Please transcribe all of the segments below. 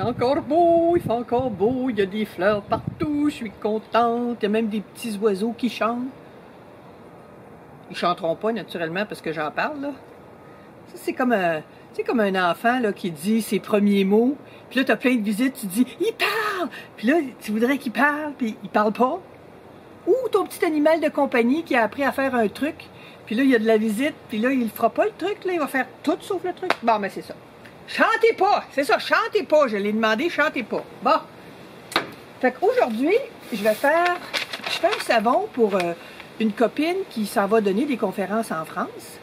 fait encore beau, il y a des fleurs partout, je suis contente, il y a même des petits oiseaux qui chantent. Ils chanteront pas naturellement parce que j'en parle, là. Ça, c'est comme un enfant là, qui dit ses premiers mots, puis là, tu as plein de visites, tu dis « Il parle! » Puis là, tu voudrais qu'il parle, puis il parle pas. Ou ton petit animal de compagnie qui a appris à faire un truc, puis là, il y a de la visite, puis là, il fera pas le truc, là, il va faire tout sauf le truc. Bon, ben c'est ça. Chantez pas! C'est ça, chantez pas! Je l'ai demandé, chantez pas. Bon. Fait qu'aujourd'hui, je fais un savon pour une copine qui s'en va donner des conférences en France.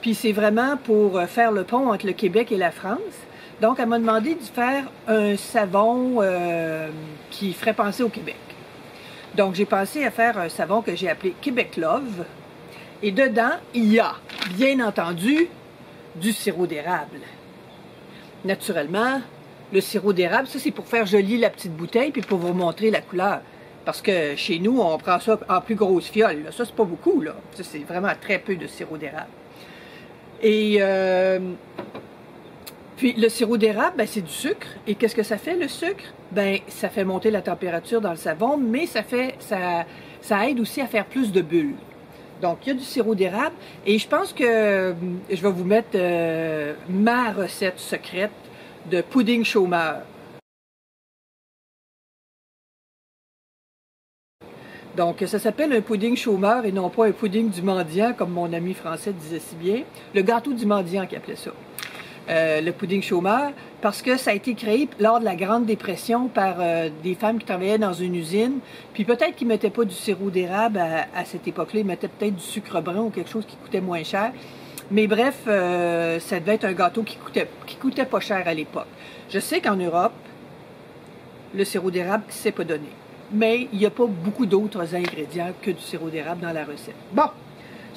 Puis c'est vraiment pour faire le pont entre le Québec et la France. Donc, elle m'a demandé de faire un savon qui ferait penser au Québec. Donc, j'ai pensé à faire un savon que j'ai appelé Québec Love. Et dedans, il y a, bien entendu, du sirop d'érable. Naturellement, le sirop d'érable, ça c'est pour faire joli la petite bouteille puis pour vous montrer la couleur. Parce que chez nous, on prend ça en plus grosse fiole. Là. Ça, c'est pas beaucoup, là. Ça, c'est vraiment très peu de sirop d'érable. Et puis le sirop d'érable, ben, c'est du sucre. Et qu'est-ce que ça fait, le sucre? Ben, ça fait monter la température dans le savon, mais ça aide aussi à faire plus de bulles. Donc, il y a du sirop d'érable. Et je pense que je vais vous mettre ma recette secrète de pudding chômeur. Donc, ça s'appelle un pudding chômeur et non pas un pudding du mendiant, comme mon ami français disait si bien. Le gâteau du mendiant qui appelait ça. Le pudding chômeur, parce que ça a été créé lors de la Grande Dépression par des femmes qui travaillaient dans une usine. Puis peut-être qu'ils ne mettaient pas du sirop d'érable à cette époque-là, ils mettaient peut-être du sucre brun ou quelque chose qui coûtait moins cher. Mais bref, ça devait être un gâteau qui coûtait pas cher à l'époque. Je sais qu'en Europe, le sirop d'érable, c'est pas donné. Mais il n'y a pas beaucoup d'autres ingrédients que du sirop d'érable dans la recette. Bon,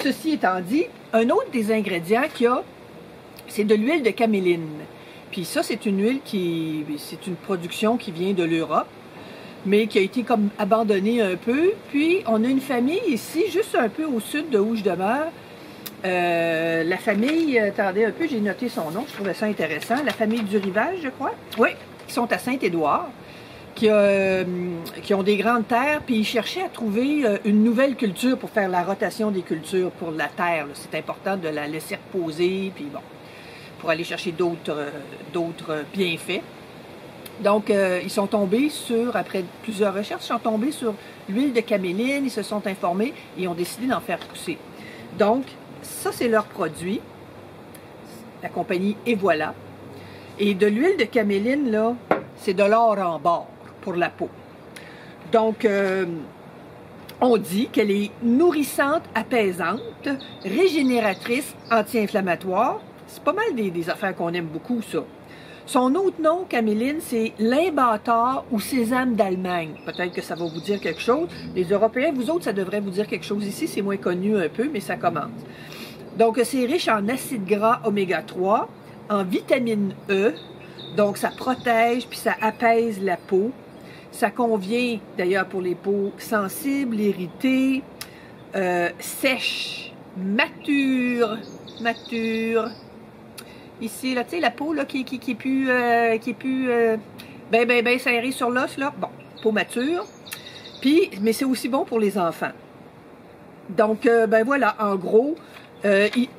ceci étant dit, un autre des ingrédients qu'il y a, c'est de l'huile de caméline. Puis ça, c'est une huile c'est une production qui vient de l'Europe, mais qui a été comme abandonnée un peu. Puis on a une famille ici, juste un peu au sud de où je demeure. La famille, attendez un peu, j'ai noté son nom, je trouvais ça intéressant. La famille du Rivage, je crois. Oui, qui sont à Saint-Édouard, qui ont des grandes terres, puis ils cherchaient à trouver une nouvelle culture pour faire la rotation des cultures pour la terre. C'est important de la laisser reposer, puis bon, pour aller chercher d'autres bienfaits. Donc, ils sont tombés après plusieurs recherches, ils sont tombés sur l'huile de caméline, ils se sont informés et ont décidé d'en faire pousser. Donc, ça, c'est leur produit. La compagnie Et Voilà. Et de l'huile de caméline, là, c'est de l'or en barre pour la peau. Donc, on dit qu'elle est nourrissante, apaisante, régénératrice, anti-inflammatoire. C'est pas mal des affaires qu'on aime beaucoup, ça. Son autre nom, caméline, c'est l'imbator ou sésame d'Allemagne. Peut-être que ça va vous dire quelque chose. Les Européens, vous autres, ça devrait vous dire quelque chose ici. C'est moins connu un peu, mais ça commence. Donc, c'est riche en acides gras oméga 3, en vitamine E. Donc, ça protège puis ça apaise la peau. Ça convient, d'ailleurs, pour les peaux sensibles, irritées, sèches, matures. Ici, là, tu sais, la peau là, qui est plus ben serrée sur l'os, là. Bon, peau mature. Puis, mais c'est aussi bon pour les enfants. Donc, ben voilà, en gros.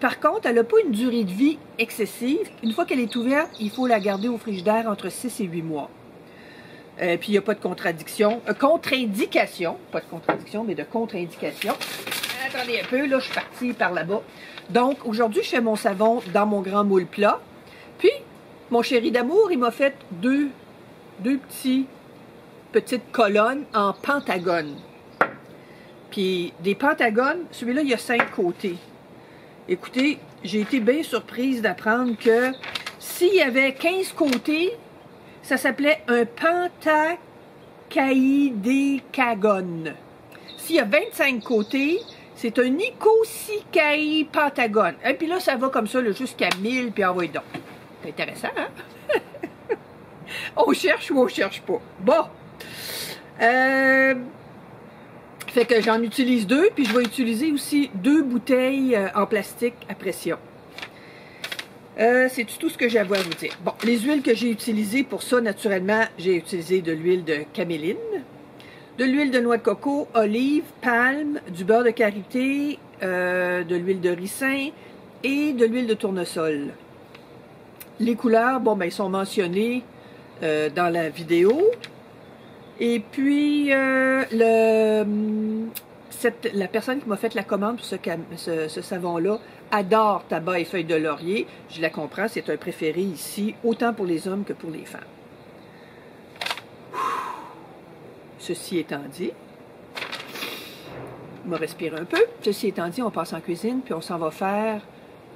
Par contre, elle n'a pas une durée de vie excessive. Une fois qu'elle est ouverte, il faut la garder au frigidaire entre 6 et 8 mois. Puis, il n'y a pas de contre-indication, pas de contradiction, mais de contre-indication. Attendez un peu, là, je suis partie par là-bas. Donc, aujourd'hui, je fais mon savon dans mon grand moule plat. Puis, mon chéri d'amour, il m'a fait deux petites colonnes en pentagone. Puis, des pentagones, celui-là, il y a 5 côtés. Écoutez, j'ai été bien surprise d'apprendre que s'il y avait 15 côtés, ça s'appelait un pentacaïdécagone. S'il y a 25 côtés, c'est un icosycaïpentagone. Et puis là, ça va comme ça jusqu'à 1000, puis envoyez donc. C'est intéressant, hein? On cherche ou on cherche pas. Bon. Fait que j'en utilise 2, puis je vais utiliser aussi 2 bouteilles en plastique à pression. C'est tout ce que j'ai à vous dire. Bon, les huiles que j'ai utilisées pour ça, naturellement, j'ai utilisé de l'huile de caméline, de l'huile de noix de coco, olive, palme, du beurre de karité, de l'huile de ricin et de l'huile de tournesol. Les couleurs, bon, ben, ils sont mentionnées dans la vidéo. Et puis, la personne qui m'a fait la commande pour ce savon-là adore tabac et feuilles de laurier. Je la comprends, c'est un préféré ici, autant pour les hommes que pour les femmes. Ceci étant dit, on va respirer un peu. Ceci étant dit, on passe en cuisine, puis on s'en va faire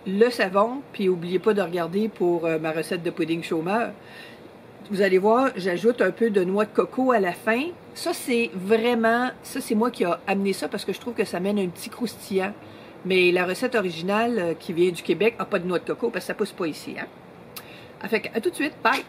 le savon. Puis n'oubliez pas de regarder pour ma recette de pudding chômeur. Vous allez voir, j'ajoute un peu de noix de coco à la fin. Ça, c'est vraiment... Ça, c'est moi qui ai amené ça parce que je trouve que ça mène un petit croustillant. Mais la recette originale qui vient du Québec n'a pas de noix de coco parce que ça ne pousse pas ici. Hein? Fait que, à tout de suite. Bye!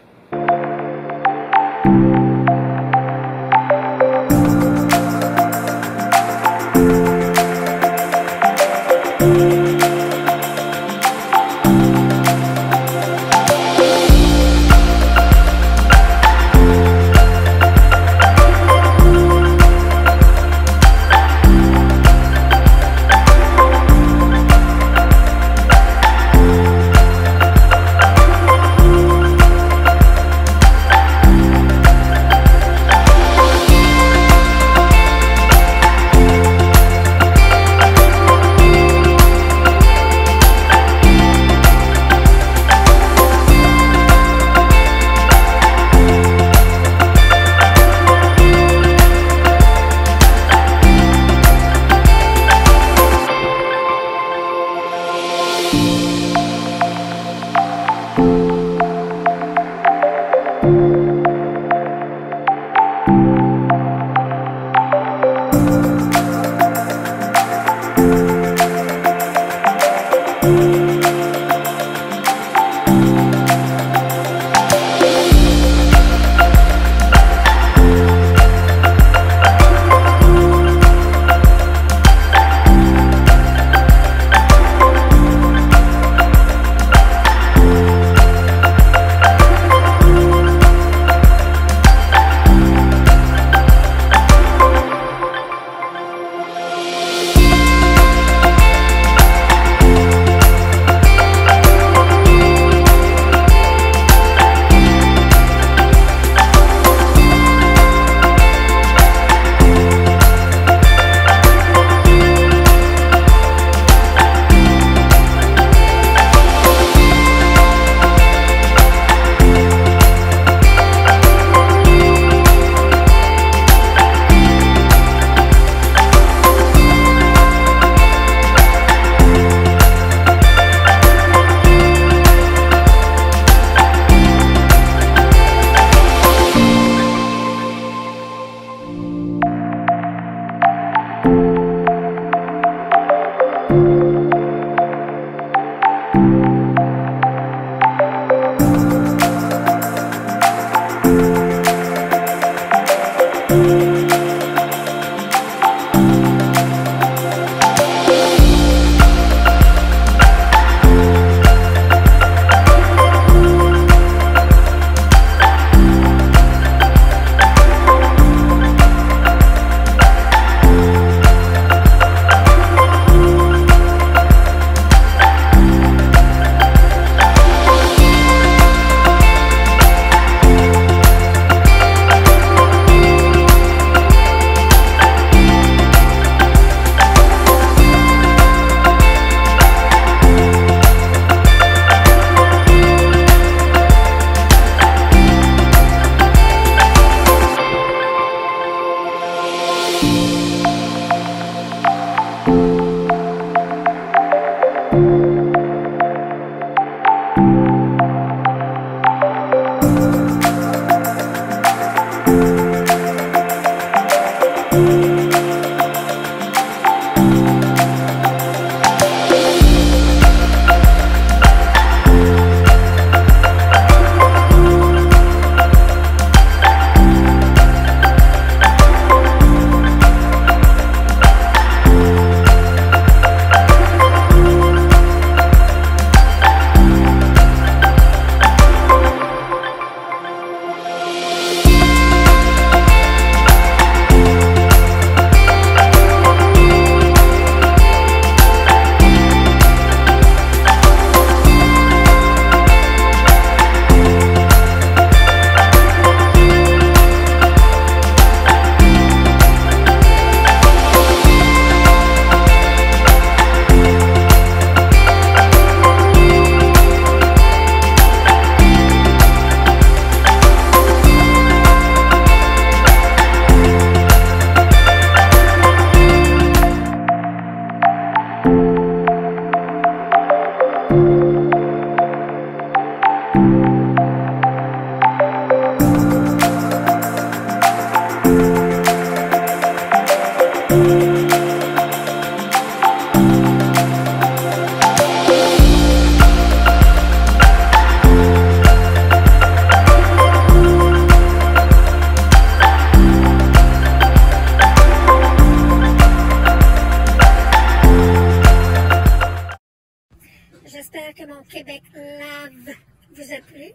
Québec Lave vous a plu.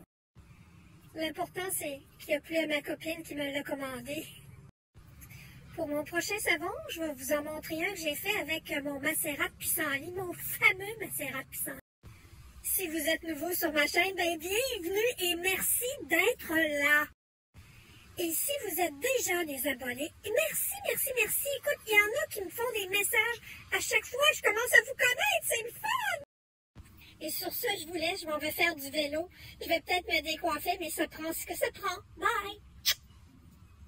L'important, c'est qu'il n'y a plus à ma copine qui me l'a commandé. Pour mon prochain savon, je vais vous en montrer un que j'ai fait avec mon macérat de pissenlit, mon fameux macérat de pissenlit. Si vous êtes nouveau sur ma chaîne, ben bienvenue et merci d'être là. Et si vous êtes déjà des abonnés, merci, merci, merci. Écoute, il y en a qui me font des messages à chaque fois que je commence à vous connaître, c'est le fun! Et sur ce, je vous laisse, je m'en vais faire du vélo. Je vais peut-être me décoiffer, mais ça prend ce que ça prend. Bye!